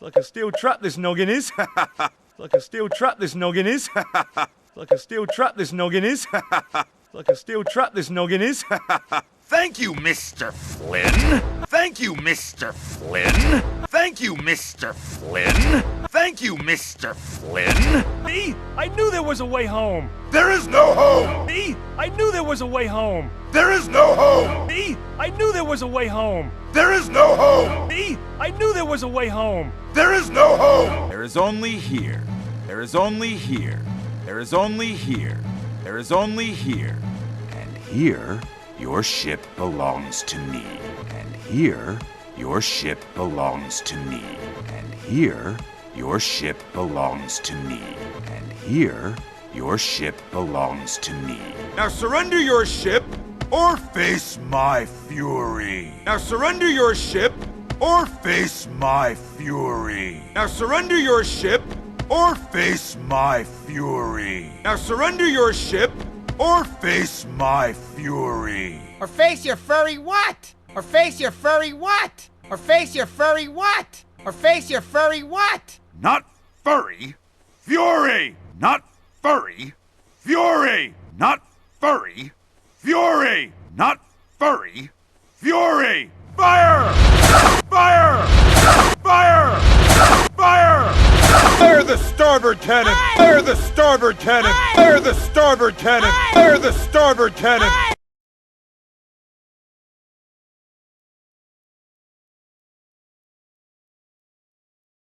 Like a steel trap this noggin is. Like a steel trap this noggin is. Like a steel trap this noggin is. Like a steel trap this noggin is. Thank you, Mr. Flynn. Thank you, Mr. Flynn. Thank you, Mr. Flynn. Thank you, Mr. Flynn. Me? I knew there was a way home. There is no home. Me? I knew there was a way home. There is no home. Me? I knew there was a way home. There is no home. Me? I knew there was a way home. There is no home. There is only here. There is only here. There is only here. There is only here. And here, your ship belongs to me. And here, your ship belongs to me. And here, your ship belongs to me. And here, your ship belongs to me. Now surrender your ship or face my fury. Now surrender your ship or face my fury. Now surrender your ship or face my fury. Now surrender your ship or face my fury. Or face your furry what? Or face your furry what? Or face your furry what? Or face your furry what? Not furry, fury. Not furry, fury. Not furry, fury. Not furry, fury. Fire! Fire! Fire! Fire! Fire the starboard cannon! Fire the starboard cannon! Fire the starboard cannon! Fire the starboard cannon!